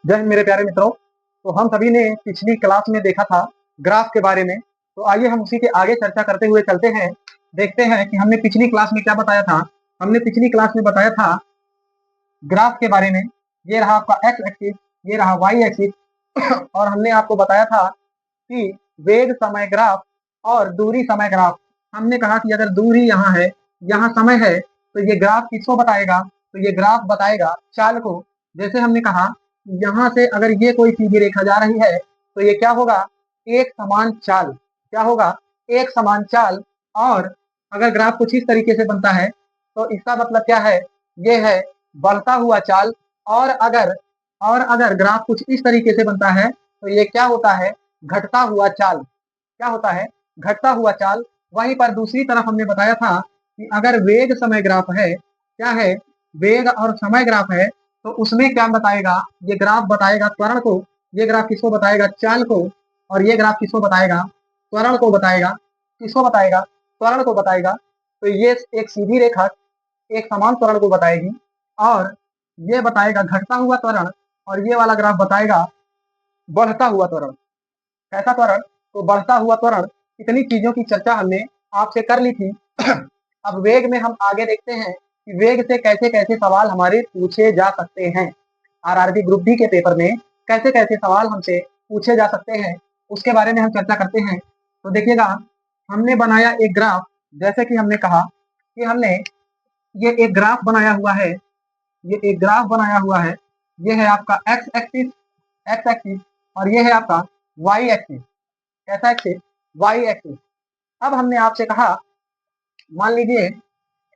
जय हिंद मेरे प्यारे मित्रों। तो हम सभी ने पिछली क्लास में देखा था ग्राफ के बारे में। तो आइए हम उसी के आगे चर्चा करते हुए चलते हैं। देखते हैं कि हमने पिछली क्लास में क्या बताया था। हमने पिछली क्लास में बताया था ग्राफ के बारे में। ये रहा आपका एक्स एक्सिस, ये रहा वाई एक्सिस और हमने आपको बताया था कि वेग समय ग्राफ और दूरी समय ग्राफ। हमने कहा कि अगर दूरी यहाँ है, यहाँ समय है, तो ये ग्राफ किसको बताएगा? तो ये ग्राफ बताएगा चाल को। जैसे हमने कहा यहाँ से अगर ये कोई सीधी रेखा जा रही है तो ये क्या होगा? एक समान चाल। क्या होगा? एक समान चाल। और अगर ग्राफ कुछ इस तरीके से बनता है तो इसका मतलब क्या है? ये है बढ़ता हुआ चाल। और अगर ग्राफ कुछ इस तरीके से बनता है तो ये क्या होता है? घटता हुआ चाल। क्या होता है? घटता हुआ चाल। वहीं पर दूसरी तरफ हमने बताया था कि अगर वेग समय ग्राफ है, क्या है? वेग और समय ग्राफ है, तो उसमें क्या बताएगा? ये ग्राफ बताएगा त्वरण को। ये ग्राफ किसको बताएगा? चाल को। और ये ग्राफ किसको बताएगा? त्वरण को बताएगा। किसको बताएगा? त्वरण को बताएगा। तो ये एक सीधी रेखा एक समान त्वरण को बताएगी और ये बताएगा घटता हुआ त्वरण। और ये वाला ग्राफ बताएगा बढ़ता हुआ त्वरण। कैसा त्वरण? तो बढ़ता हुआ त्वरण। इतनी चीजों की चर्चा हमने आपसे कर ली थी। अब वेग में हम आगे देखते हैं कि वेग से कैसे कैसे सवाल हमारे पूछे जा सकते हैं। आरआरबी ग्रुप डी के पेपर में कैसे कैसे सवाल हमसे पूछे जा सकते हैं, उसके बारे में हम चर्चा करते हैं। तो देखिएगा, हमने बनाया एक ग्राफ। जैसे कि हमने कहा कि हमने ये एक ग्राफ बनाया हुआ है। ये एक ग्राफ बनाया हुआ है। ये है आपका एक्स एक्सिस और ये है आपका वाई एक्सिस। कैसा एक्सिस? Y axis. अब हमने आपसे कहा, मान लीजिए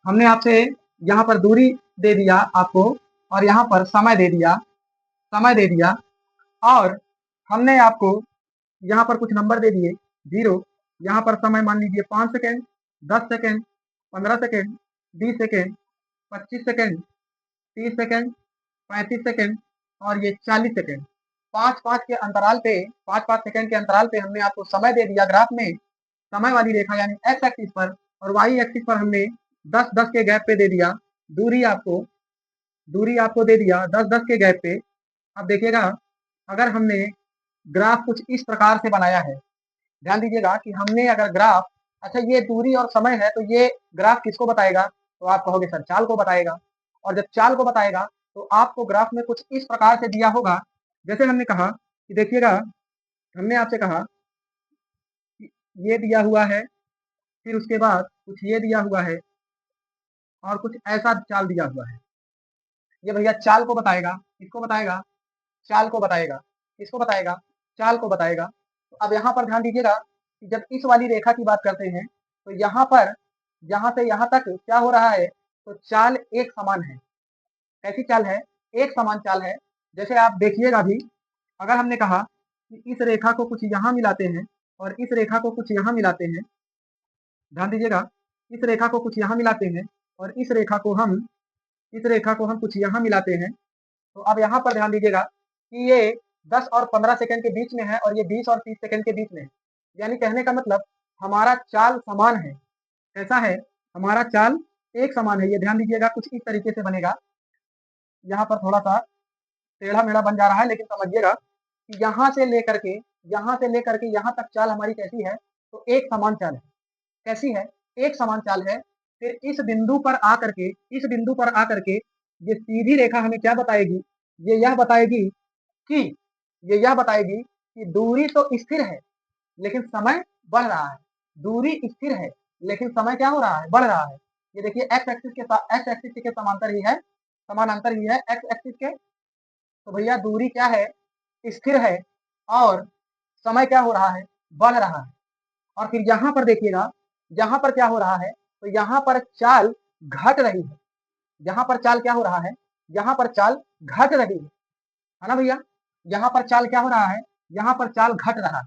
हमने आपसे यहाँ पर दूरी दे दिया आपको और यहाँ पर समय दे दिया और हमने आपको यहाँ पर कुछ नंबर दे दिए, 0। यहाँ पर समय मान लीजिए 5 second, 10 second, 15 second, 20 second, 25 second, 30 second, 35 second और ये 40 सेकेंड। 5-5 के अंतराल पे, 5-5 सेकेंड के अंतराल पे हमने आपको समय दे दिया ग्राफ में। समय वाली रेखा यानी एक्स एक्सिस पर, और वाई एक्सिस पर हमने 10-10 के गैप पे दे दिया दूरी आपको। दूरी आपको दे दिया 10-10 के गैप पे। अब देखिएगा, अगर हमने ग्राफ कुछ इस प्रकार से बनाया है, ध्यान दीजिएगा कि हमने अगर ग्राफ, अच्छा ये दूरी और समय है तो ये ग्राफ किसको बताएगा? तो आप कहोगे सर चाल को बताएगा। और जब चाल को बताएगा तो आपको ग्राफ में कुछ इस प्रकार से दिया होगा। जैसे हमने कहा कि देखिएगा, हमने आपसे कहा कि ये दिया हुआ है, फिर उसके बाद कुछ ये दिया हुआ है और कुछ ऐसा चाल दिया हुआ है। ये भैया चाल को बताएगा। किसको बताएगा? चाल को बताएगा। किसको बताएगा? चाल को बताएगा। तो अब यहाँ पर ध्यान दीजिएगा कि जब इस वाली रेखा की बात करते हैं तो यहाँ पर, यहाँ से यहाँ तक क्या हो रहा है? तो चाल एक समान है। कैसी चाल है? एक समान चाल है। जैसे आप देखिएगा अभी, अगर हमने कहा कि इस रेखा को कुछ यहाँ मिलाते हैं और इस रेखा को कुछ यहाँ मिलाते हैं, ध्यान दीजिएगा, इस रेखा को कुछ यहाँ मिलाते हैं और इस रेखा को हम कुछ यहाँ मिलाते हैं। तो अब यहाँ पर ध्यान दीजिएगा कि ये 10 और 15 सेकंड के बीच में है और ये 20 और 30 सेकंड के बीच में है। यानी कहने का मतलब हमारा चाल समान है। कैसा है? हमारा चाल एक समान है। ये ध्यान दीजिएगा, कुछ इस तरीके से बनेगा। यहाँ पर थोड़ा सा टेढ़ा मेढ़ा बन जा रहा है, लेकिन समझिएगा कि यहाँ से लेकर के यहाँ तक चाल हमारी कैसी है? तो एक समान चाल है। कैसी है? एक समान चाल है। फिर इस बिंदु पर आकर के ये सीधी रेखा हमें क्या बताएगी? ये यह बताएगी कि दूरी तो स्थिर है लेकिन समय बढ़ रहा है। दूरी स्थिर है लेकिन समय क्या हो रहा है? बढ़ रहा है। ये देखिए एक्स एक्सिस के समानांतर ही है एक्स एक्सिस के। तो भैया दूरी क्या है? स्थिर है और समय क्या हो रहा है? बढ़ रहा है। और फिर यहाँ पर देखिएगा, यहाँ पर क्या हो रहा है? तो यहाँ पर चाल घट रही है। यहाँ पर चाल क्या हो रहा है? यहाँ पर चाल घट रही है ना भैया? यहाँ पर चाल क्या हो रहा है? यहाँ पर चाल घट रहा है।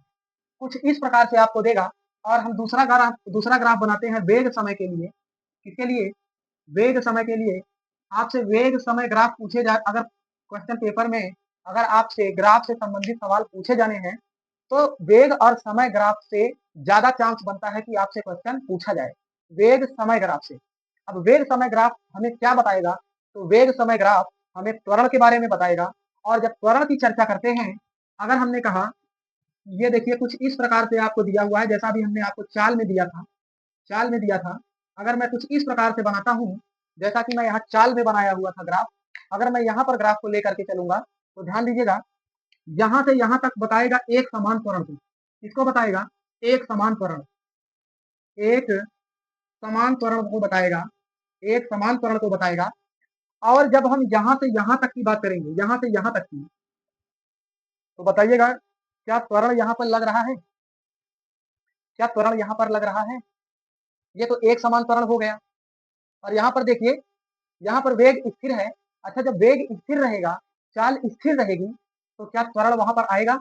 कुछ इस प्रकार से आपको देगा। और हम दूसरा ग्राफ बनाते हैं वेग समय के लिए। किसके लिए? वेग समय के लिए। आपसे वेग समय ग्राफ पूछे जाए, अगर क्वेश्चन पेपर में अगर आपसे ग्राफ से संबंधित सवाल पूछे जाने हैं तो वेग और समय ग्राफ से ज्यादा चांस बनता है कि आपसे क्वेश्चन पूछा जाए वेग समय ग्राफ से। अब वेग समय ग्राफ हमें क्या बताएगा? तो वेग समय ग्राफ हमें त्वरण के बारे में बताएगा और जब त्वरण की चर्चा करते हैं, अगर हमने कहा ये देखिए कुछ इस प्रकार से आपको दिया हुआ है, जैसा अभी हमने आपको चाल में दिया था। अगर मैं कुछ इस प्रकार से बनाता हूँ, जैसा कि मैं यहाँ चाल में बनाया हुआ था ग्राफ, अगर मैं यहाँ पर ग्राफ को लेकर के चलूँगा, तो ध्यान दीजिएगा, यहाँ से यहाँ तक बताएगा एक समान त्वरण को। किसको बताएगा? एक समान त्वरण। एक समान त्वरण को बताएगा, एक समान त्वरण को बताएगा। और जब हम यहाँ से यहाँ तक की बात करेंगे, यहाँ से यहाँ तक की, तो बताइएगा क्या त्वरण यहाँ पर लग रहा है? क्या त्वरण यहाँ पर लग रहा है? ये तो एक समान त्वरण हो गया। और यहाँ पर देखिए, यहाँ पर वेग स्थिर है। अच्छा, जब वेग स्थिर रहेगा, चाल स्थिर रहेगी, तो क्या त्वरण वहां पर आएगा?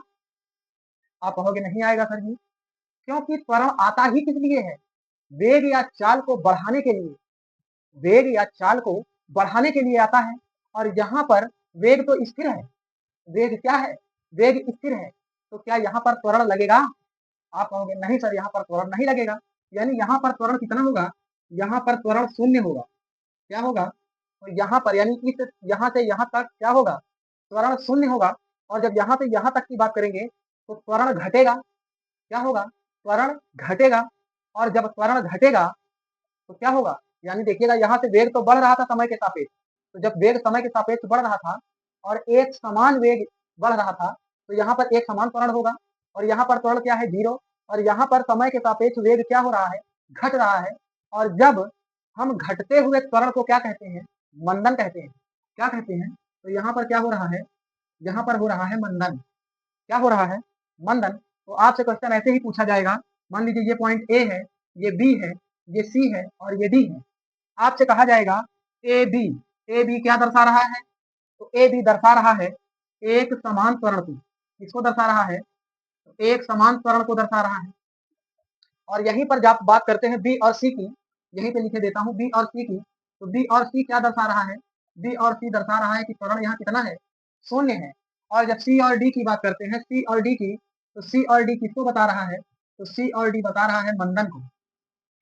आप कहोगे नहीं आएगा सर जी, क्योंकि त्वरण आता ही किस लिए है? वेग या चाल को बढ़ाने के लिए। वेग या चाल को बढ़ाने के लिए आता है। और यहाँ पर वेग तो स्थिर है। वेग क्या है? वेग स्थिर है। तो क्या यहाँ पर त्वरण लगेगा? आप कहोगे नहीं सर, यहाँ पर त्वरण नहीं लगेगा। यानी यहाँ पर त्वरण कितना होगा? यहाँ पर त्वरण शून्य होगा। क्या होगा? तो यहाँ पर यानी इस यहाँ से यहाँ तक क्या होगा? त्वरण शून्य होगा। और जब यहाँ से यहाँ तक की बात करेंगे, तो त्वरण घटेगा। क्या होगा? त्वरण घटेगा। और जब त्वरण घटेगा, तो क्या होगा? यानी देखिएगा, यहाँ से वेग तो बढ़ रहा था समय के सापेक्ष, तो जब वेग समय के सापेक्ष बढ़ रहा था और एक समान वेग बढ़ रहा था, तो यहाँ पर एक समान त्वरण होगा। और यहाँ पर त्वरण क्या है? 0। और यहाँ पर समय के सापेक्ष वेग क्या हो रहा है? घट रहा है। और जब हम घटते हुए त्वरण को क्या कहते हैं? मंदन कहते हैं। क्या कहते हैं? तो यहाँ पर क्या हो रहा है? यहाँ पर हो रहा है मंदन। क्या हो रहा है? मंदन। तो आपसे क्वेश्चन ऐसे ही पूछा जाएगा, मान लीजिए ये पॉइंट ए है, ये बी है, ये सी है और ये डी है। आपसे कहा जाएगा ए बी। ए बी क्या दर्शा रहा है? तो ए बी दर्शा रहा है एक समान त्वरण को। किसको दर्शा रहा है? तो एक समान त्वरण को दर्शा रहा है। और यहीं पर जब बात करते हैं बी और सी की, यहीं पे लिखे देता हूँ बी और सी की, तो बी और सी क्या दर्शा रहा है? बी और सी दर्शा रहा है कि त्वरण यहाँ कितना है? शून्य है। और जब सी और डी की बात करते हैं, सी और डी की, तो सी और डी किसको बता रहा है? तो सी और डी बता रहा है मंदन को।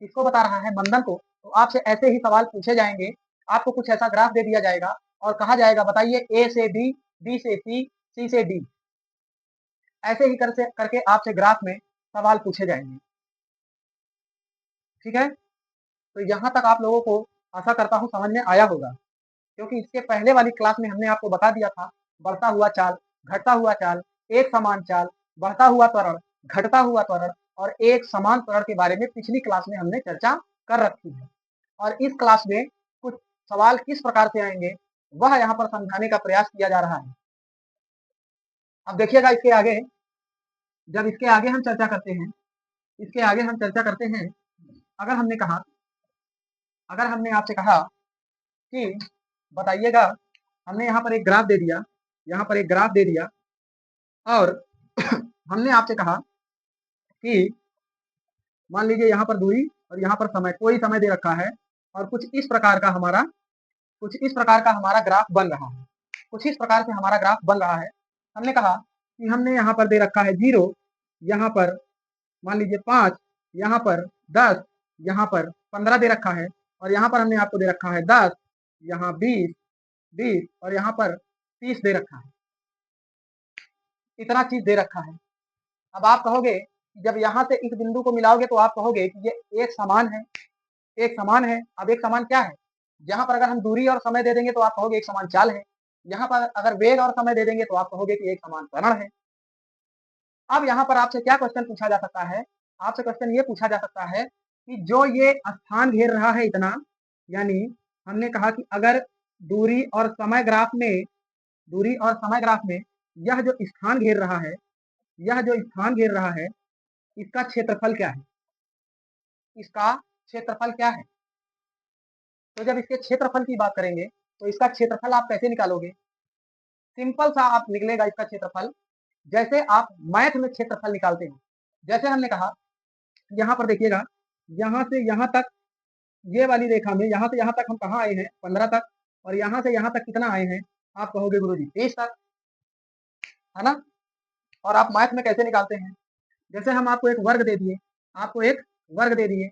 किसको बता रहा है? मंदन को। तो आपसे ऐसे ही सवाल पूछे जाएंगे। आपको कुछ ऐसा ग्राफ दे दिया जाएगा और कहा जाएगा बताइए ए से बी, बी से सी से डी। ऐसे ही करके आपसे ग्राफ में सवाल पूछे जाएंगे। ठीक है, तो यहाँ तक आप लोगों को आशा करता हूँ समझ में आया होगा, क्योंकि इसके पहले वाली क्लास में हमने आपको बता दिया था बढ़ता हुआ चाल, घटता हुआ चाल, एक समान चाल, बढ़ता हुआ त्वरण, घटता हुआ त्वरण और एक समान त्वरण के बारे में पिछली क्लास में हमने चर्चा कर रखी है। और इस क्लास में कुछ सवाल किस प्रकार से आएंगे वह यहाँ पर समझाने का प्रयास किया जा रहा है। अब देखिएगा इसके आगे, जब इसके आगे हम चर्चा करते हैं, इसके आगे हम चर्चा करते हैं, अगर हमने कहा, अगर हमने आपसे कहा कि बताइएगा, हमने यहाँ पर एक ग्राफ दे दिया, यहाँ पर एक ग्राफ दे दिया और हमने आपसे कहा कि मान लीजिए यहाँ पर दूरी और यहाँ पर समय, कोई समय दे रखा है और कुछ इस प्रकार का हमारा ग्राफ बन रहा है। कुछ इस प्रकार से हमारा ग्राफ बन रहा है। हमने कहा कि हमने यहाँ पर दे रखा है 0, यहाँ पर मान लीजिए 5, यहाँ पर 10, यहाँ पर 15 दे रखा है और यहाँ पर हमने आपको दे रखा है 10, यहाँ 20 और यहाँ पर 30 दे रखा है। इतना चीज दे रखा है। अब आप कहोगे, जब यहाँ से इस बिंदु को मिलाओगे तो आप कहोगे कि ये एक समान है, एक समान है। अब एक समान क्या है? यहाँ पर अगर हम दूरी और समय दे देंगे तो आप कहोगे एक समान चाल है। यहाँ पर अगर वेग और समय दे देंगे तो आप कहोगे कि एक समान त्वरण है। अब यहाँ पर आपसे क्या क्वेश्चन पूछा जा सकता है? आपसे क्वेश्चन ये पूछा जा सकता है कि जो ये स्थान घेर रहा है इतना, यानी हमने कहा कि अगर दूरी और समय ग्राफ में, दूरी और समय ग्राफ में यह जो स्थान घेर रहा है, यह जो स्थान घेर रहा है, इसका क्षेत्रफल क्या है? इसका क्षेत्रफल क्या है? तो जब इसके क्षेत्रफल की बात करेंगे तो इसका क्षेत्रफल आप कैसे निकालोगे? सिंपल सा आप निकलेगा इसका क्षेत्रफल, जैसे आप मैथ में क्षेत्रफल निकालते हैं। जैसे हमने कहा, यहाँ पर देखिएगा, यहाँ से यहाँ तक, ये वाली रेखा में यहाँ से यहाँ तक हम कहाँ आए हैं? 15 तक। और यहाँ से यहाँ तक कितना आए हैं? आप कहोगे गुरुजी 30 तक, है ना? और आप मैथ में कैसे निकालते हैं? जैसे हम आपको एक वर्ग दे दिए, आपको एक वर्ग दे दिए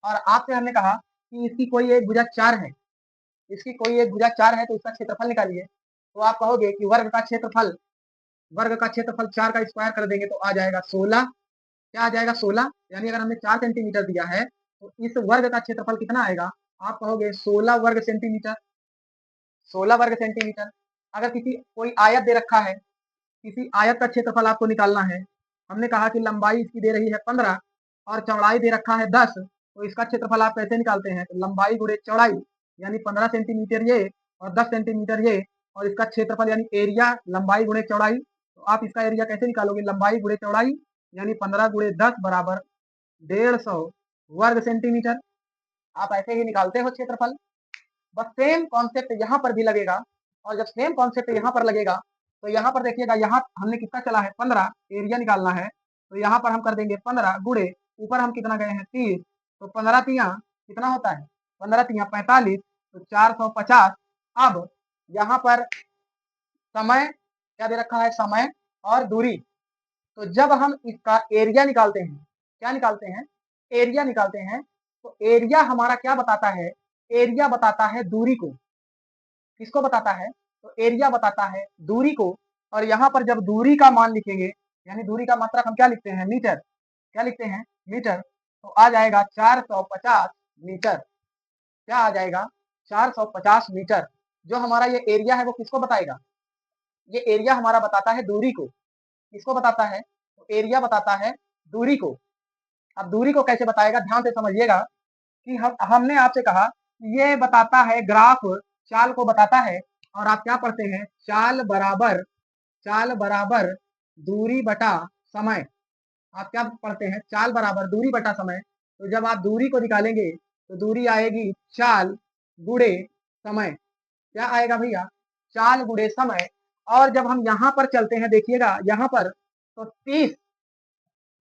और आपसे हमने कहा कि इसकी कोई एक भुजा 4 है, इसकी कोई एक भुजा 4 है, तो इसका क्षेत्रफल निकालिए। तो आप कहोगे कि वर्ग का क्षेत्रफल 4 का स्क्वायर कर देंगे तो आ जाएगा 16। क्या आ जाएगा 16, यानी अगर हमने 4 सेंटीमीटर दिया है तो इस वर्ग का क्षेत्रफल कितना आएगा, आप कहोगे 16 वर्ग सेंटीमीटर। 16 वर्ग सेंटीमीटर। अगर किसी कोई आयत दे रखा है, किसी आयत का क्षेत्रफल आपको निकालना है, हमने कहा कि लंबाई इसकी दे रही है 15 और चौड़ाई दे रखा है 10, तो इसका क्षेत्रफल आप कैसे निकालते हैं, तो लंबाई गुणे चौड़ाई यानी 15 सेंटीमीटर ये और 10 सेंटीमीटर ये, और इसका क्षेत्रफल यानी एरिया लंबाई गुणे चौड़ाई, तो आप इसका एरिया कैसे निकालोगे, लंबाई गुणे चौड़ाई यानी 15 गुणे 10 बराबर 150 वर्ग सेंटीमीटर। आप ऐसे ही निकालते हो क्षेत्रफल। बस सेम कॉन्सेप्ट यहाँ पर भी लगेगा, और जब सेम कॉन्सेप्ट यहाँ पर लगेगा तो यहाँ पर देखिएगा, यहाँ हमने कितना चला है 15, एरिया निकालना है तो यहाँ पर हम कर देंगे 15 गुणे ऊपर हम कितना गए हैं 30, तो 15 तिया कितना होता है, 15 तिया 45, तो 450। अब यहाँ पर समय क्या दे रखा है, समय और दूरी, तो जब हम इसका एरिया निकालते हैं, क्या निकालते हैं, एरिया निकालते हैं, तो एरिया हमारा क्या बताता है, एरिया बताता है दूरी को। किसको बताता है, तो एरिया बताता है दूरी को। और यहाँ पर जब दूरी का मान लिखेंगे, यानी दूरी का मात्रक हम क्या लिखते हैं, मीटर, क्या लिखते हैं, मीटर, तो आ जाएगा 450 मीटर। क्या आ जाएगा, 450 मीटर। जो हमारा ये एरिया है वो किसको बताएगा, ये एरिया हमारा बताता है दूरी को। किसको बताता है, तो एरिया बताता है दूरी को। अब दूरी को कैसे बताएगा, ध्यान से समझिएगा कि हमने आपसे कहा ये बताता है ग्राफ, चाल को बताता है, और आप क्या पढ़ते हैं, चाल बराबर दूरी बटा समय। आप क्या पढ़ते हैं, चाल बराबर दूरी बटा समय। तो जब आप दूरी को निकालेंगे तो दूरी आएगी चाल गुणे समय। क्या आएगा भैया, चाल गुणे समय। और जब हम यहाँ पर चलते हैं, देखिएगा यहाँ पर तो 30,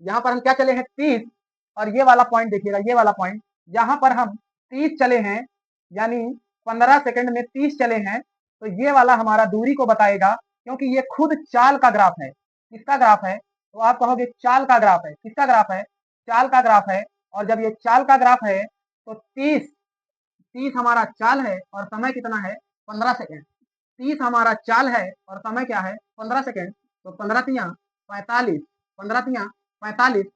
यहाँ पर हम क्या चले हैं 30, और ये वाला पॉइंट देखिएगा, ये वाला पॉइंट यहाँ पर हम 30 चले हैं, यानी 15 सेकंड में 30 चले हैं, तो ये वाला हमारा दूरी को बताएगा, क्योंकि ये खुद चाल का ग्राफ है। किसका ग्राफ है, तो आप कहोगे चाल का ग्राफ है। किसका ग्राफ है, चाल का ग्राफ है। और जब ये चाल का ग्राफ है तो 30 हमारा चाल है और समय कितना है, 15 सेकेंड। 30 हमारा चाल है और समय क्या है, 15 सेकेंड। तो 15 तिया 45, 15 तिया 45,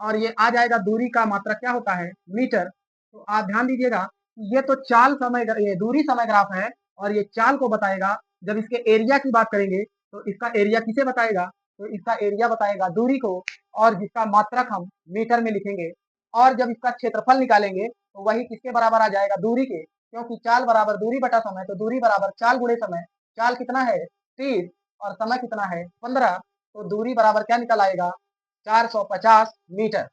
और ये आ जाएगा दूरी का मात्रक क्या होता है, मीटर। तो आप ध्यान दीजिएगा, ये तो चाल समय, ये दूरी समय ग्राफ है और ये चाल को बताएगा। जब इसके एरिया की बात करेंगे तो इसका एरिया किसे बताएगा, तो इसका एरिया बताएगा दूरी को, और जिसका मात्रक हम मीटर में लिखेंगे। और जब इसका क्षेत्रफल निकालेंगे तो वही किसके बराबर आ जाएगा, दूरी के, क्योंकि चाल बराबर दूरी बटा समय, तो दूरी बराबर चाल गुणे समय। चाल कितना है 30 और समय कितना है 15, तो दूरी बराबर क्या निकल आएगा, 450 मीटर।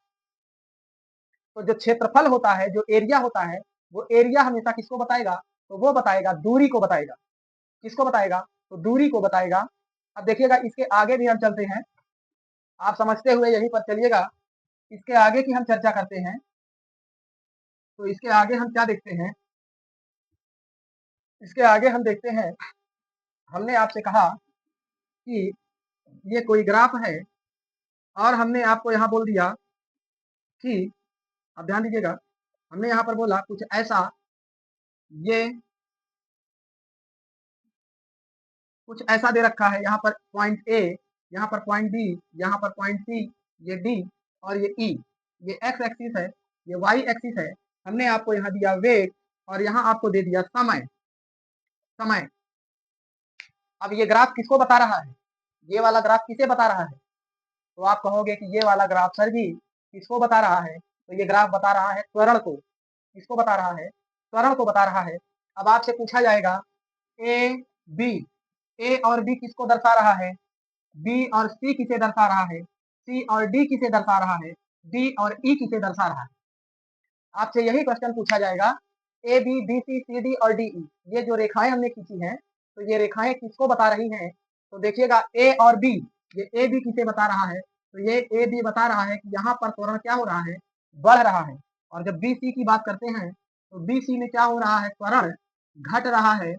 तो जो क्षेत्रफल होता है, जो एरिया होता है, वो एरिया हमेशा किसको बताएगा, तो वो बताएगा दूरी को बताएगा। किसको बताएगा, तो दूरी को बताएगा। अब देखिएगा इसके आगे भी हम चलते हैं, आप समझते हुए यहीं पर चलिएगा। इसके आगे की हम चर्चा करते हैं, तो इसके आगे हम क्या देखते हैं, इसके आगे हम देखते हैं, हमने आपसे कहा कि ये कोई ग्राफ है, और हमने आपको यहाँ बोल दिया कि, अब ध्यान दीजिएगा, हमने यहाँ पर बोला कुछ ऐसा, ये कुछ ऐसा दे रखा है, यहाँ पर पॉइंट ए, यहाँ पर पॉइंट बी, यहाँ पर पॉइंट सी, ये डी और ये ई, ये एक्स एक्सिस है, ये वाई एक्सिस है। हमने आपको यहाँ दिया वेग, और यहाँ आपको दे दिया समय। समय, अब ये ग्राफ किसको बता रहा है, ये वाला ग्राफ किसे बता रहा है, तो आप कहोगे कि ये वाला ग्राफ सर जी किसको बता रहा है, तो ये ग्राफ बता रहा है त्वरण को। किसको बता रहा है, त्वरण को बता रहा है। अब आपसे पूछा जाएगा ए बी, ए और बी किसको दर्शा रहा है, बी और सी किसे दर्शा रहा है, सी और डी किसे दर्शा रहा है, डी और ई किसे दर्शा रहा है। आपसे यही क्वेश्चन पूछा जाएगा, A B B C C D और डी ई, ये जो रेखाएं हमने खींची हैं, तो ये रेखाएं किसको बता रही हैं, तो देखिएगा ए और बी, ये ए बी किसे बता रहा है, तो ये ए बी बता रहा है कि यहाँ पर त्वरण क्या हो रहा है, बढ़ रहा है। और जब बी सी की बात करते हैं तो बी सी में क्या हो रहा है, त्वरण घट रहा है।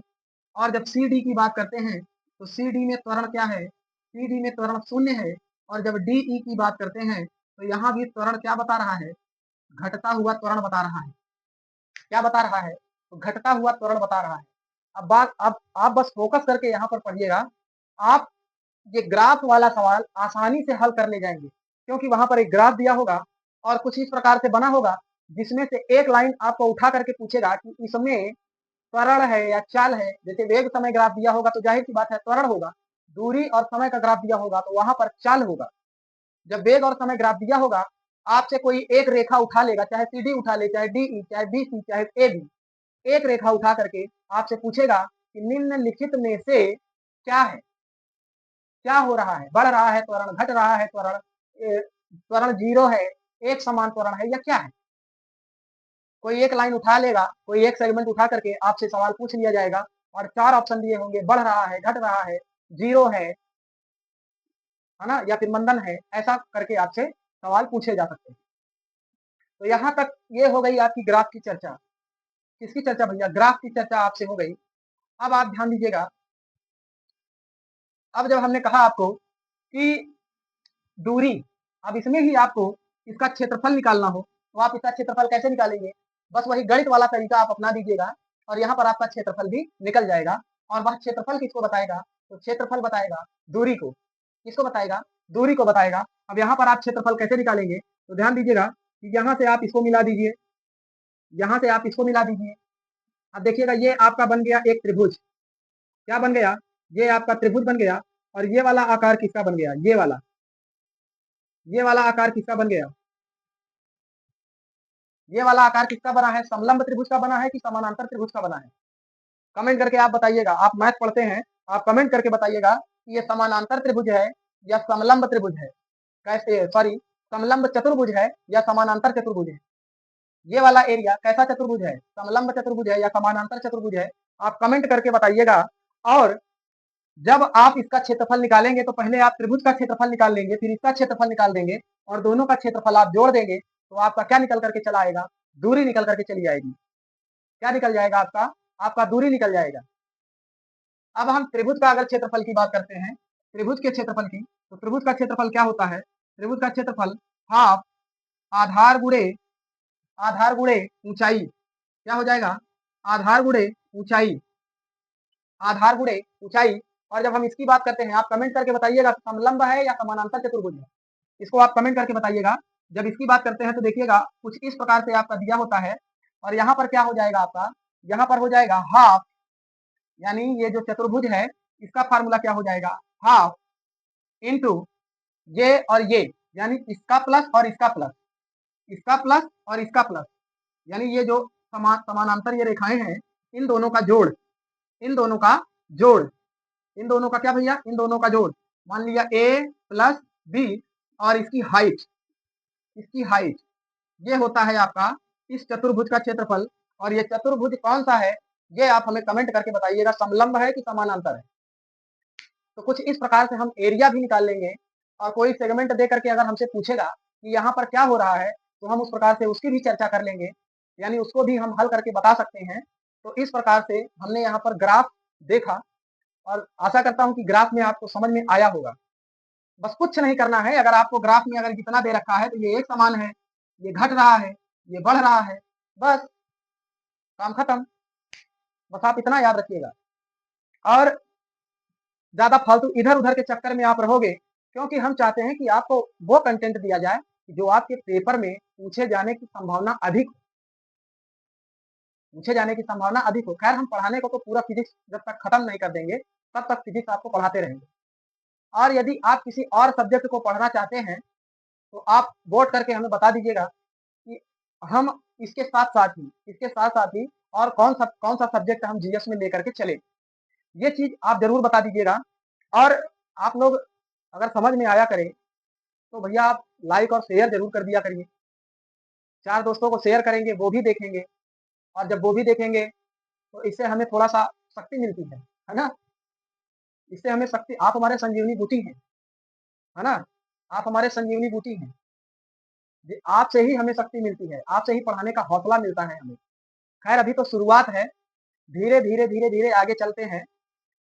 और जब सी डी की बात करते हैं तो सी डी में त्वरण क्या है, सी डी में त्वरण शून्य है। और जब डी ई की बात करते हैं तो यहाँ भी त्वरण क्या बता रहा है, घटता हुआ त्वरण बता रहा है। क्या बता रहा है, तो घटता हुआ त्वरण बता रहा है। अब आप बस फोकस करके यहाँ पर पढ़िएगा। आप ये ग्राफ वाला सवाल आसानी से हल कर ले जाएँगे, क्योंकि वहाँ पर एक ग्राफ दिया होगा और कुछ इस प्रकार से बना होगा, जिसमें से एक लाइन आपको उठा करके पूछेगा कि इसमें त्वरण है या चाल है। जैसे वेग समय ग्राफ दिया होगा तो ज़ाहिर-सी बात है त्वरण होगा, दूरी और समय का ग्राफ दिया होगा तो वहाँ पर चाल होगा। जब वेग और समय ग्राफ दिया होगा, आपसे कोई एक रेखा उठा लेगा, चाहे सीडी उठा ले, चाहे डीई, चाहे बीसी, चाहे एबी, एक रेखा उठा करके आपसे पूछेगा कि निम्नलिखित में से क्या है? क्या हो रहा है? बढ़ रहा है त्वरण, घट रहा है त्वरण, त्वरण 0 है, एक समान त्वरण है या क्या है? कोई एक लाइन उठा लेगा, कोई एक सेगमेंट उठा करके आपसे सवाल पूछ लिया जाएगा और 4 ऑप्शन दिए होंगे, बढ़ रहा है, घट रहा है, 0 है ना? या फिर मंदन है, ऐसा करके आपसे सवाल पूछे जा सकते हैं। तो यहाँ तक ये हो गई आपकी ग्राफ की चर्चा। किसकी चर्चा भैया? ग्राफ की चर्चा आपसे हो गई। अब आप ध्यान दीजिएगा, अब जब हमने कहा आपको कि दूरी, अब इसमें ही आपको इसका क्षेत्रफल निकालना हो, तो आप इसका क्षेत्रफल कैसे निकालेंगे? बस वही गणित वाला तरीका आप अपना दीजिएगा और यहाँ पर आपका क्षेत्रफल भी निकल जाएगा। और वह क्षेत्रफल किसको बताएगा? तो क्षेत्रफल बताएगा दूरी को। किसको बताएगा? दूरी को बताएगा। अब यहाँ पर आप क्षेत्रफल कैसे निकालेंगे? तो ध्यान दीजिएगा कि यहाँ से आप इसको मिला दीजिए, यहाँ से आप इसको मिला दीजिए। अब देखिएगा ये आपका बन गया एक त्रिभुज। क्या बन गया? ये आपका त्रिभुज बन गया। और ये वाला आकार किसका बन गया? ये वाला आकार किसका बन गया? ये वाला आकार किसका बना है? समलंब त्रिभुज का बना है कि समानांतर त्रिभुज का बना है? कमेंट करके आप बताइएगा। आप मैथ पढ़ते हैं, आप कमेंट करके बताइएगा कि ये समानांतर त्रिभुज है या समलंब त्रिभुज है? कैसे, सॉरी, समलंब चतुर्भुज है या समानांतर चतुर्भुज है? ये वाला एरिया कैसा चतुर्भुज है? समलंब चतुर्भुज है या समानांतर चतुर्भुज है? आप कमेंट करके बताइएगा। और जब आप इसका क्षेत्रफल निकालेंगे तो पहले आप त्रिभुज का क्षेत्रफल निकाल लेंगे, फिर इसका क्षेत्रफल निकाल देंगे और दोनों का क्षेत्रफल आप जोड़ देंगे तो आपका क्या निकल करके चला आएगा? दूरी निकल करके चली आएगी। क्या निकल जाएगा आपका? आपका दूरी निकल जाएगा। अब हम त्रिभुज का अगर क्षेत्रफल की बात करते हैं, त्रिभुज के क्षेत्रफल की, तो त्रिभुज का क्षेत्रफल क्या होता है? त्रिभुज का क्षेत्रफल हाफ आधार गुणे ऊंचाई। क्या हो जाएगा? आधार गुणे ऊंचाई, आधार गुणे ऊंचाई। और जब हम इसकी बात करते हैं, आप कमेंट करके बताइएगा समलंब है या समानांतर चतुर्भुज है? इसको आप कमेंट करके बताइएगा। जब इसकी बात करते हैं तो देखिएगा कुछ इस प्रकार से आपका दिया होता है और यहाँ पर क्या हो जाएगा आपका? यहाँ पर हो जाएगा हाफ, यानी ये जो चतुर्भुज है इसका फार्मूला क्या हो जाएगा? हाफ इंटू ये और ये, यानी इसका प्लस और इसका प्लस, इसका प्लस और इसका प्लस, यानी ये जो समानांतर ये रेखाएं हैं, इन दोनों का जोड़, इन दोनों का जोड़, इन दोनों का क्या भैया? इन दोनों का जोड़। मान लिया a प्लस बी और इसकी हाइट, ये होता है आपका इस चतुर्भुज का क्षेत्रफल। और ये चतुर्भुज कौन सा है? ये आप हमें कमेंट करके बताइएगा, समलंब है कि समानांतर है? तो कुछ इस प्रकार से हम एरिया भी निकाल लेंगे और कोई सेगमेंट दे करके अगर हमसे पूछेगा कि यहाँ पर क्या हो रहा है, तो हम उस प्रकार से उसकी भी चर्चा कर लेंगे, यानी उसको भी हम हल करके बता सकते हैं। तो इस प्रकार से हमने यहाँ पर ग्राफ देखा और आशा करता हूँ कि ग्राफ में आपको समझ में आया होगा। बस कुछ नहीं करना है, अगर आपको ग्राफ में अगर जितना दे रखा है तो ये एक समान है, ये घट रहा है, ये बढ़ रहा है, बस काम खत्म। बस आप इतना याद रखिएगा और ज्यादा फालतू इधर उधर के चक्कर में आप रहोगे, क्योंकि हम चाहते हैं कि आपको वो कंटेंट दिया जाए जो आपके पेपर में पूछे जाने की संभावना अधिक हो, पूछे जाने की संभावना अधिक हो। खैर हम पढ़ाने को तो पूरा फिजिक्स जब तक खत्म नहीं कर देंगे तब तक फिजिक्स आपको पढ़ाते रहेंगे। और यदि आप किसी और सब्जेक्ट को पढ़ना चाहते हैं तो आप वोट करके हमें बता दीजिएगा कि हम इसके साथ साथ ही और कौन सा सब्जेक्ट हम जीएस में लेकर के चले, ये चीज आप जरूर बता दीजिएगा। और आप लोग अगर समझ में आया करें तो भैया आप लाइक और शेयर जरूर कर दिया करिए। 4 दोस्तों को शेयर करेंगे, वो भी देखेंगे और जब वो भी देखेंगे तो इससे हमें थोड़ा सा शक्ति मिलती है ना? इससे हमें शक्ति, आप हमारे संजीवनी बूटी हैं, है ना? आप हमारे संजीवनी बूटी हैं। आपसे ही हमें शक्ति मिलती है, आपसे ही पढ़ाने का हौसला मिलता है हमें। खैर अभी तो शुरुआत है, धीरे धीरे आगे चलते हैं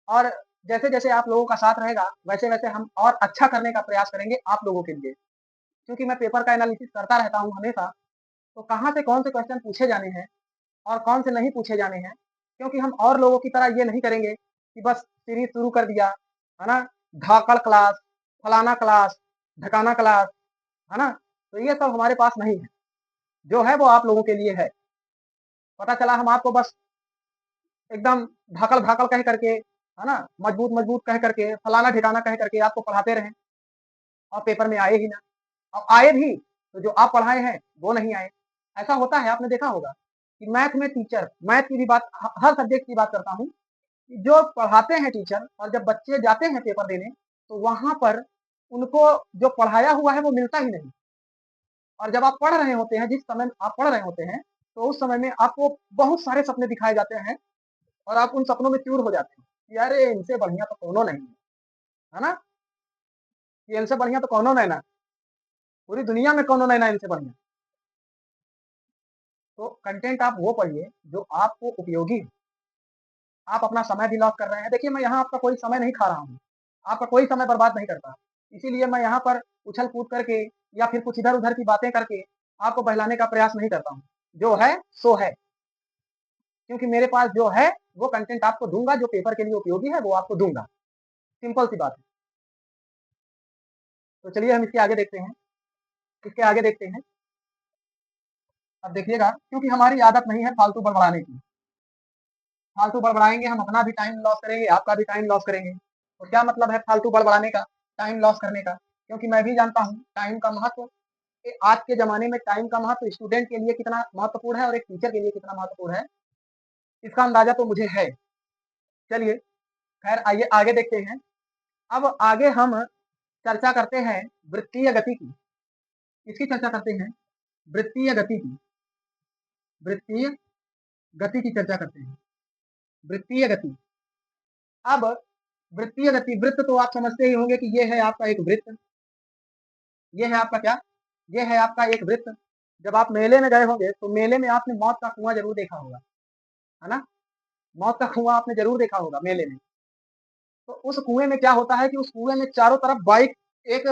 और जैसे जैसे आप लोगों का साथ रहेगा वैसे वैसे हम और अच्छा करने का प्रयास करेंगे आप लोगों के लिए। क्योंकि मैं पेपर का एनालिसिस करता रहता हूँ हमेशा, तो कहाँ से कौन से क्वेश्चन पूछे जाने हैं और कौन से नहीं पूछे जाने हैं, क्योंकि हम और लोगों की तरह ये नहीं करेंगे कि बस सीरीज शुरू कर दिया, है ना? धाकड़ क्लास, फलाना क्लास, ढकाना क्लास, है ना? तो ये सब हमारे पास नहीं है। जो है वो आप लोगों के लिए है। पता चला हम आपको बस एकदम धाकड़-धाकड़ कह करके, है ना? मजबूत-मजबूत कह करके, फलाना-ठिकाना कह करके आपको पढ़ाते रहें और पेपर में आए ही ना। और आए भी तो जो आप पढ़ाए हैं वो नहीं आए। ऐसा होता है, आपने देखा होगा कि मैथ में टीचर, मैथ की भी बात हर सब्जेक्ट की बात करता हूँ, कि जो पढ़ाते हैं टीचर और जब बच्चे जाते हैं पेपर देने, तो वहाँ पर उनको जो पढ़ाया हुआ है वो मिलता ही नहीं। और जब आप पढ़ रहे होते हैं, जिस समय आप पढ़ रहे होते हैं, तो उस समय में आपको बहुत सारे सपने दिखाए जाते हैं और आप उन सपनों में चूर हो जाते हैं कि अरे! इनसे बढ़िया तो कौनो नहीं है ना? कि इनसे बढ़िया तो कौनो नहीं ना, पूरी दुनिया में कौनो नहीं ना इनसे बढ़िया। तो कंटेंट आप वो पढ़िए जो आपको उपयोगी हो। आप अपना समय भी लॉस कर रहे हैं। देखिए, मैं यहाँ आपका कोई समय नहीं खा रहा हूँ, आपका कोई समय बर्बाद नहीं करता। इसीलिए मैं यहाँ पर उछल-कूद करके या फिर कुछ इधर-उधर की बातें करके आपको बहलाने का प्रयास नहीं करता हूँ। जो है सो है, क्योंकि मेरे पास जो है वो कंटेंट आपको दूँगा, जो पेपर के लिए उपयोगी है वो आपको दूँगा। सिंपल सी बात है। तो चलिए हम इसके आगे देखते हैं, इसके आगे देखते हैं। अब देखिएगा, क्योंकि हमारी आदत नहीं है फालतू बड़बड़ाने की। फालतू बड़बड़ाएँगे, हम अपना भी टाइम लॉस करेंगे, आपका भी टाइम लॉस करेंगे। तो क्या मतलब है फालतू बड़बड़ाने का, टाइम लॉस करने का? क्योंकि मैं भी जानता हूँ टाइम का महत्व, कि आज के ज़माने में टाइम का महत्व स्टूडेंट के लिए कितना महत्वपूर्ण है और एक टीचर के लिए कितना महत्वपूर्ण है, इसका अंदाज़ा तो मुझे है। चलिए, खैर आइए आगे देखते हैं। अब आगे हम चर्चा करते हैं वृत्तीय गति की। किसकी चर्चा करते हैं? वृत्तीय गति की। वृत्तीय गति की चर्चा करते हैं। वृत्तीय गति। अब वृत्तीय गति, वृत्त तो आप समझते ही होंगे कि ये है आपका एक वृत्त। ये है आपका क्या? ये है आपका एक वृत्त। जब आप मेले में गए होंगे, तो मेले में आपने मौत का कुआँ ज़रूर देखा होगा, है ना? मौत का कुआँ आपने ज़रूर देखा होगा मेले में। तो उस कुएँ में क्या होता है कि उस कुएँ में चारों तरफ बाइक, एक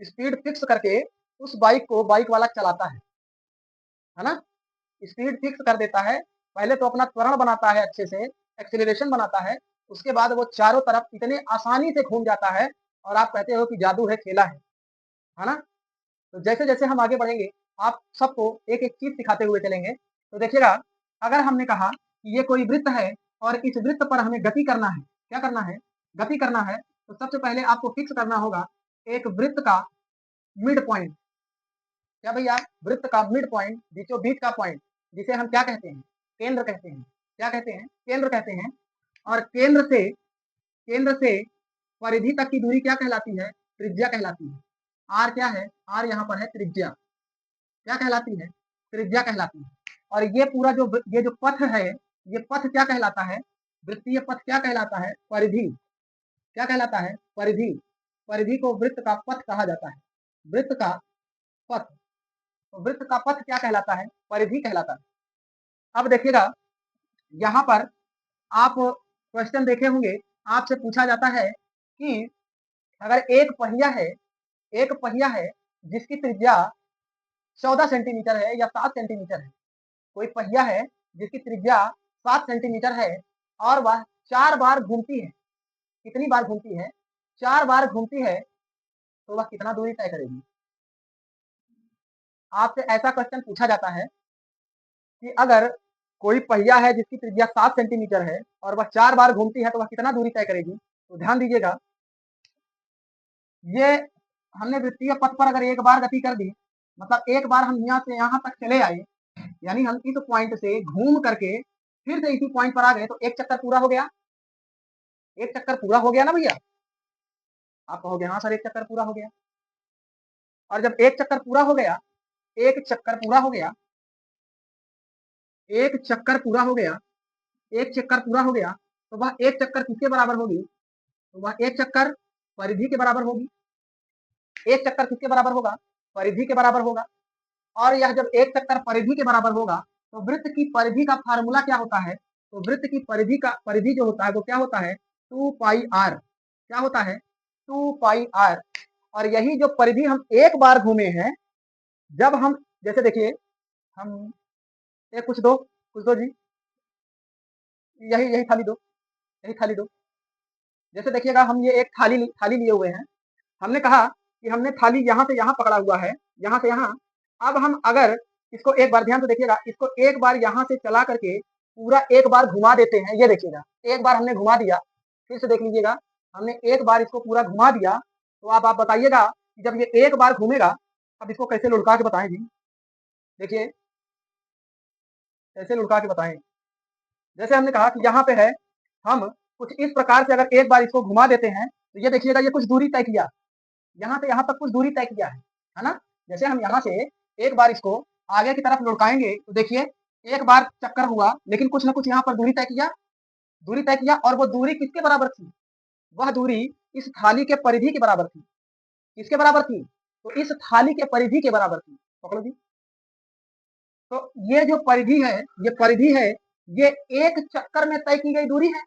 स्पीड फिक्स करके उस बाइक को बाइक वाला चलाता है ना? स्पीड फिक्स कर देता है। पहले तो अपना त्वरण बनाता है अच्छे से, एक्सेलरेशन बनाता है, उसके बाद वो चारों तरफ इतने आसानी से घूम जाता है और आप कहते हो कि जादू है, खेला है ना? तो जैसे-जैसे हम आगे बढ़ेंगे, आप सबको एक-एक चीज़ सिखाते हुए चलेंगे। तो देखिएगा, अगर हमने कहा कि ये कोई वृत्त है और इस वृत्त पर हमें गति करना है, क्या करना है? गति करना है, तो सबसे पहले आपको फिक्स करना होगा एक वृत्त का मिड पॉइंट। क्या भैया? वृत्त का मिड पॉइंट, बीचों-बीच का पॉइंट, जिसे हम क्या कहते हैं? केंद्र कहते हैं। क्या कहते हैं? केंद्र कहते हैं। और केंद्र से परिधि तक की दूरी क्या कहलाती है? त्रिज्या कहलाती है। आर क्या है? आर यहाँ पर है त्रिज्या। क्या कहलाती है? त्रिज्या कहलाती है। और ये पूरा जो ये जो पथ है, ये पथ क्या कहलाता है? वृत्तीय पथ क्या कहलाता है? परिधि। क्या कहलाता है? परिधि। परिधि को वृत्त का पथ कहा जाता है। वृत्त का पथ। तो वृत्त का पथ क्या कहलाता है? परिधि कहलाता है। अब देखिएगा, यहाँ पर आप क्वेश्चन देखे होंगे, आपसे पूछा जाता है कि अगर एक पहिया है जिसकी त्रिज्या 14 सेंटीमीटर है या 7 सेंटीमीटर है। कोई पहिया है जिसकी त्रिज्या 7 सेंटीमीटर है और वह 4 बार घूमती है। कितनी बार घूमती है? 4 बार घूमती है, तो वह कितना दूरी तय करेगी? आपसे ऐसा क्वेश्चन पूछा जाता है कि अगर कोई पहिया है जिसकी त्रिज्या 7 सेंटीमीटर है और वह 4 बार घूमती है, तो वह कितना दूरी तय करेगी? तो ध्यान दीजिएगा, ये हमने वृत्तीय पथ पर अगर एक बार गति कर दी, मतलब एक बार हम यहाँ से यहाँ तक चले आए, यानी हम इस पॉइंट से घूम करके फिर से इसी पॉइंट पर आ गए, तो एक चक्कर पूरा हो गया। एक चक्कर पूरा हो गया ना भैया? आप कहोगे हाँ सर, एक चक्कर पूरा हो गया। और जब एक चक्कर पूरा हो गया, एक चक्कर पूरा हो गया, एक चक्कर पूरा हो गया, एक चक्कर पूरा हो गया, तो वह एक चक्कर किसके बराबर होगी? तो वह एक चक्कर परिधि के बराबर होगी। एक चक्कर किसके बराबर होगा? परिधि के बराबर होगा। और यह जब एक चक्कर परिधि के बराबर होगा, तो वृत्त की परिधि का फार्मूला क्या होता है? तो वृत्त की परिधि जो होता है वो क्या होता है? 2 पाई आर। क्या होता है? 2 पाई आर। और यही जो परिधि हम एक बार घूमे हैं, जब हम जैसे देखिए, हम ये कुछ दो जी, यही यही थाली दो, यही थाली दो। जैसे देखिएगा हम ये एक थाली थाली लिए हुए हैं। हमने कहा कि हमने थाली यहाँ से यहाँ पकड़ा हुआ है, यहाँ से यहाँ। अब हम अगर इसको एक बार ध्यान से देखिएगा, इसको एक बार यहाँ से चला करके पूरा एक बार घुमा देते हैं। ये देखिएगा, एक बार हमने घुमा दिया, फिर से देख लीजिएगा, हमने एक बार इसको पूरा घुमा दिया। तो अब आप बताइएगा कि जब ये एक बार घूमेगा, अब इसको कैसे लुढ़का के बताएं जी। देखिए कैसे लुढ़का के बताएं। जैसे हमने कहा कि यहाँ पे है, हम कुछ इस प्रकार से अगर एक बार इसको घुमा देते हैं तो ये देखिएगा ये कुछ दूरी तय किया, यहाँ से यहाँ तक कुछ दूरी तय किया है ना। जैसे हम यहाँ से एक बार इसको आगे की तरफ लुढ़काएंगे तो देखिए एक बार चक्कर हुआ, लेकिन कुछ ना कुछ यहाँ पर दूरी तय किया, दूरी तय किया। और वो दूरी किसके बराबर थी? वह दूरी इस थाली के परिधि के बराबर थी। किसके बराबर थी? तो इस थाली के परिधि के बराबर थी। पकड़ो जी। तो ये जो परिधि है, ये परिधि है, ये एक चक्कर में तय की गई दूरी है।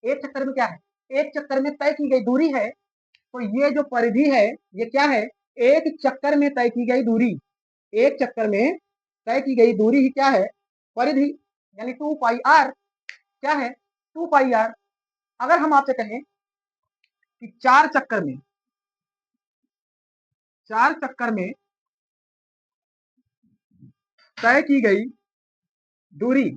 एक चक्कर में क्या है? एक चक्कर में तय की गई दूरी है। तो ये जो परिधि है, ये क्या है? एक चक्कर में तय की गई दूरी। एक चक्कर में तय की गई दूरी ही क्या है? परिधि, यानी 2 पाई आर। क्या है? 2 पाई आर। अगर हम आपसे कहें कि चार चक्कर में तय की गई दूरी,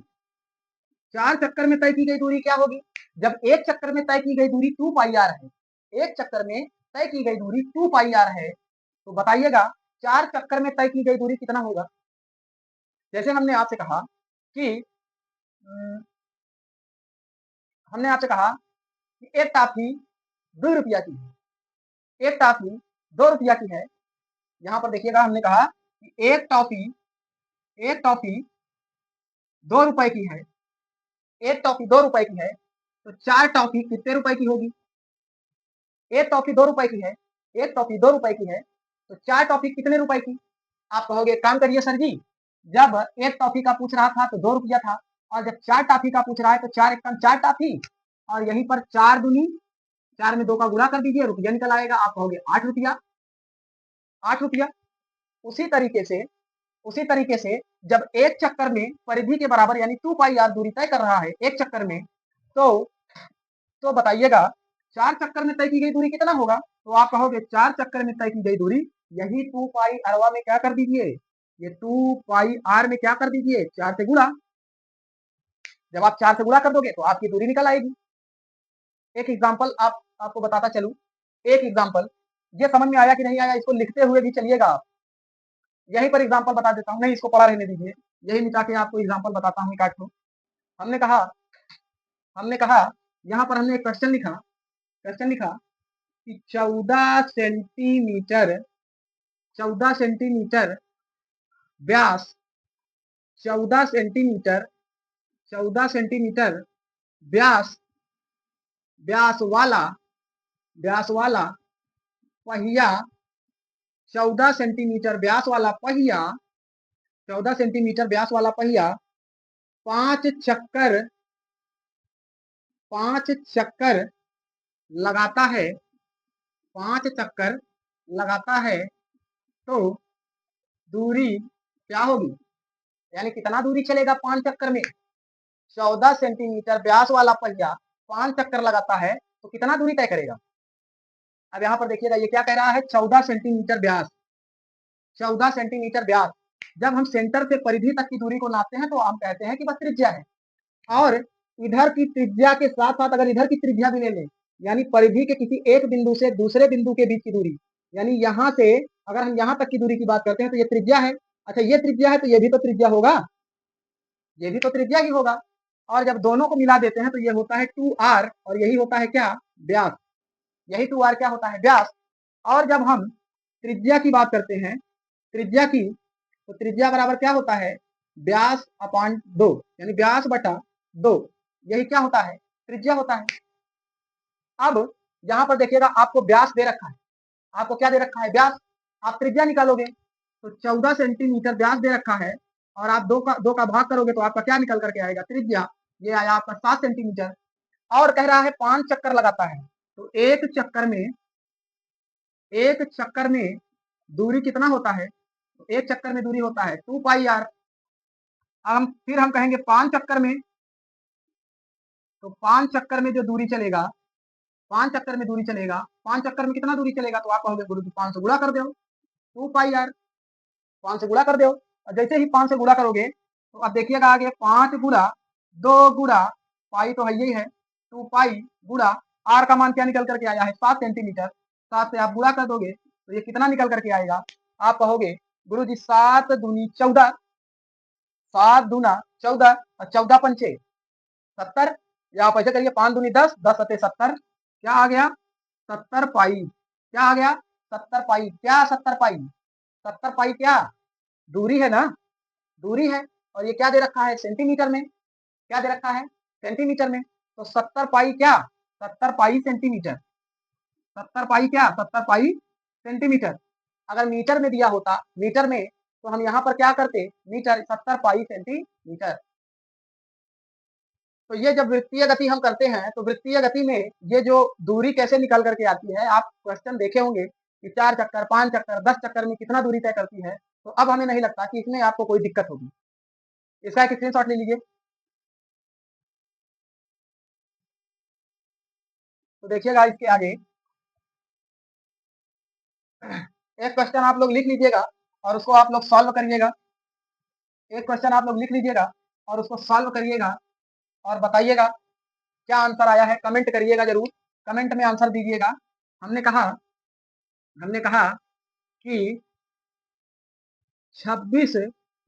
चार चक्कर में तय की गई दूरी क्या होगी? जब एक चक्कर में तय की गई दूरी 2 पाई आर है, एक चक्कर में तय की गई दूरी 2 पाई आर है, तो बताइएगा चार चक्कर में तय की गई दूरी कितना होगा? जैसे हमने आपसे कहा कि हमने आपसे कहा कि एक टॉफी 2 रुपया की है, एक टॉफी 2 रुपया की है। यहाँ पर देखिएगा हमने कहा कि एक टॉफी 2 रुपए की है, एक टॉफी 2 रुपए की है, तो चार टॉफी कितने रुपए की होगी? एक टॉफी 2 रुपए की है, एक टॉफी 2 रुपए की है, तो चार टॉफी कितने रुपए की? आप कहोगे एक काम करिए सर जी, जब एक टॉफी का पूछ रहा था तो 2 रुपया था, और जब चार टॉफी का पूछ रहा है तो चार एक कम चार टॉफी, और यहीं पर चार दूनी, चार में 2 का गुणा कर दीजिए, रुपया निकल आएगा। आप कहोगे 8 रुपया, 8 रुपया। उसी तरीके से जब एक चक्कर में परिधि के बराबर यानी 2 पाई आर दूरी तय कर रहा है एक चक्कर में, तो बताइएगा चार चक्कर में तय की गई दूरी कितना होगा? तो आप कहोगे चार चक्कर में तय की गई दूरी, यही 2 पाई आरवा में क्या कर दीजिए, ये 2 पाई आर में क्या कर दीजिए, 4 से गुणा। जब आप 4 से गुणा कर दोगे तो आपकी दूरी निकल आएगी। एक एग्जाम्पल आपको बताता चलूं, एक एग्जाम्पल, ये समझ में आया कि नहीं आया, इसको लिखते हुए भी चलिएगा आप। यहीं पर एग्जाम्पल बता देता हूँ, नहीं इसको पढ़ा रहने दीजिए, यही मिटा के आपको एग्जाम्पल बताता हूँ, काट लो। हमने कहा यहाँ पर हमने एक क्वेश्चन लिखा कि 14 सेंटीमीटर व्यास, 14 सेंटीमीटर व्यास व्यास वाला पहिया, 14 सेंटीमीटर व्यास वाला पहिया, 14 सेंटीमीटर व्यास वाला पहिया पांच चक्कर लगाता है, 5 चक्कर लगाता है, तो दूरी क्या होगी? यानी कितना दूरी चलेगा 5 चक्कर में? 14 सेंटीमीटर व्यास वाला पहिया 5 चक्कर लगाता है तो कितना दूरी तय करेगा? अब यहाँ पर देखिएगा ये क्या कह रहा है, 14 सेंटीमीटर व्यास, 14 सेंटीमीटर व्यास। जब हम सेंटर से परिधि तक की दूरी को नापते हैं तो हम कहते हैं कि बस त्रिज्या है। और इधर की त्रिज्या के साथ साथ अगर इधर की त्रिज्या भी ले लें, यानी परिधि के किसी एक बिंदु से दूसरे बिंदु के बीच की दूरी, यानी यहाँ से अगर हम यहाँ तक की दूरी की बात करते हैं तो ये त्रिज्या है। अच्छा ये त्रिज्या है तो ये भी तो त्रिज्या होगा, ये भी तो त्रिज्या ही होगा। और जब दोनों को मिला देते हैं तो ये होता है 2r, और यही होता है क्या? व्यास। यही 2r क्या होता है? व्यास। और जब हम त्रिज्या की बात करते हैं, त्रिज्या की, तो त्रिज्या बराबर क्या होता है? व्यास अपॉन 2, यानी व्यास बटा 2, यही क्या होता है? त्रिज्या होता है। अब यहाँ पर देखिएगा आपको व्यास दे रखा है, आपको क्या दे रखा है? व्यास। आप त्रिज्या निकालोगे तो 14 सेंटीमीटर व्यास दे रखा है, और आप दो का भाग करोगे तो आपका क्या निकल करके आएगा? त्रिज्या। ये आया आपका 7 सेंटीमीटर। और कह रहा है 5 चक्कर लगाता है, तो एक चक्कर में दूरी कितना होता है? तो एक चक्कर में दूरी होता है 2 पाई आर। फिर हम कहेंगे 5 चक्कर में तो 5 चक्कर में जो दूरी चलेगा, 5 चक्कर में दूरी चलेगा, 5 चक्कर में कितना दूरी चलेगा, तो आप कहोगे गुरुजी 5 से गुणा कर दो, 2 पाई आर, 5 से गुणा कर दो। और जैसे ही 5 से गुणा करोगे तो अब देखिएगा आगे 5 गुणा 2 गुणा पाई तो है यही है 2 पाई गुणा आर का मान क्या निकल करके आया है 7 सेंटीमीटर। 7 से आप गुणा कर दोगे तो ये कितना निकल करके आएगा, आप कहोगे गुरुजी 7 दूनी 14, 7 दूना 14 और 14 पंचे 70, या आप ऐसे करिए 5 दूनी 10, 10 सत्ते 70, क्या आ गया 70 पाई, क्या आ गया 70 पाई, क्या 70 पाई, 70 पाई क्या दूरी है ना, दूरी है। और ये क्या दे रखा है सेंटीमीटर में, क्या दे रखा है सेंटीमीटर में, तो 70 पाई क्या 70 पाई सेंटीमीटर, 70 पाई क्या 70 पाई सेंटीमीटर। अगर मीटर में दिया होता मीटर में तो हम यहाँ पर क्या करते मीटर 70 पाई सेंटीमीटर। तो ये जब वृत्तीय गति हम करते हैं तो वृत्तीय गति में ये जो दूरी कैसे निकल करके आती है, आप क्वेश्चन देखे होंगे कि 4 चक्कर 5 चक्कर 10 चक्कर में कितना दूरी तय करती है। तो अब हमें नहीं लगता कि इसमें आपको कोई दिक्कत होगी। इसका एक स्क्रीनशॉट ले लीजिए। तो देखिएगा इसके आगे एक क्वेश्चन आप लोग लिख लीजिएगा और उसको आप लोग सॉल्व करिएगा। एक क्वेश्चन आप लोग लिख लीजिएगा और उसको सॉल्व करिएगा और बताइएगा क्या आंसर आया है, कमेंट करिएगा जरूर, कमेंट में आंसर दीजिएगा। हमने कहा हमने कहा कि 26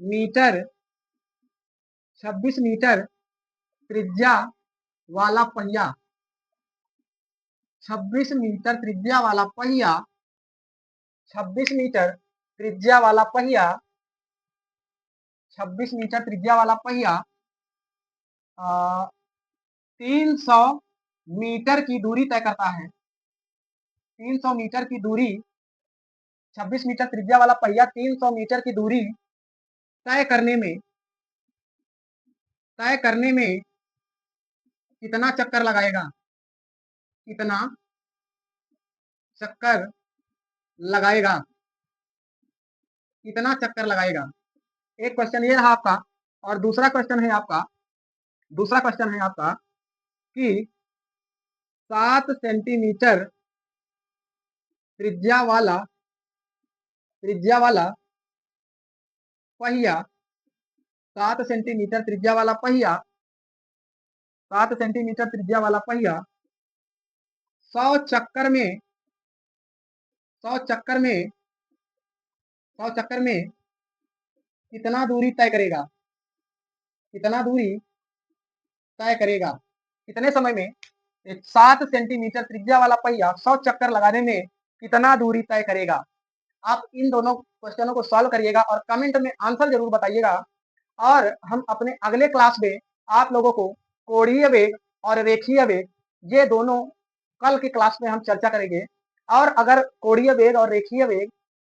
मीटर 26 मीटर त्रिज्या वाला पहिया, 26 मीटर त्रिज्या वाला पहिया, 26 मीटर त्रिज्या वाला पहिया, 26 मीटर त्रिज्या वाला पहिया 300 मीटर की दूरी तय करता है। 300 मीटर की दूरी, 26 मीटर त्रिज्या वाला पहिया 300 मीटर की दूरी तय करने में कितना चक्कर लगाएगा, कितना चक्कर लगाएगा, कितना चक्कर लगाएगा। एक क्वेश्चन ये रहा आपका। और दूसरा क्वेश्चन है आपका, दूसरा क्वेश्चन है आपका कि 7 सेंटीमीटर त्रिज्या वाला पहिया, 7 सेंटीमीटर त्रिज्या वाला पहिया, 7 सेंटीमीटर त्रिज्या वाला पहिया 100 चक्कर में 100 चक्कर में 100 चक्कर में कितना दूरी तय करेगा, कितना दूरी तय करेगा, कितने समय में। 7 सेंटीमीटर त्रिज्या वाला पहिया 100 चक्कर लगाने में कितना दूरी तय करेगा। आप इन दोनों क्वेश्चनों को सॉल्व करिएगा और कमेंट में आंसर जरूर बताइएगा। और हम अपने अगले क्लास में आप लोगों को कोणीय वेग और रेखीय वेग, ये दोनों कल की क्लास में हम चर्चा करेंगे। और अगर कोणीय वेग और रेखीय वेग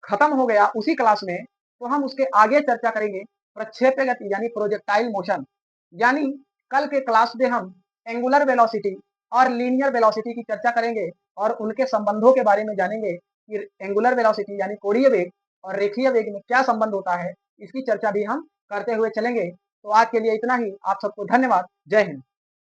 खत्म हो गया उसी क्लास में तो हम उसके आगे चर्चा करेंगे प्रक्षेप्य गति यानी प्रोजेक्टाइल मोशन। यानी कल के क्लास में हम एंगुलर वेलोसिटी और लीनियर वेलोसिटी की चर्चा करेंगे और उनके संबंधों के बारे में जानेंगे कि एंगुलर वेलोसिटी यानी कोणीय वेग और रेखीय वेग में क्या संबंध होता है, इसकी चर्चा भी हम करते हुए चलेंगे। तो आज के लिए इतना ही। आप सबको धन्यवाद। जय हिंद।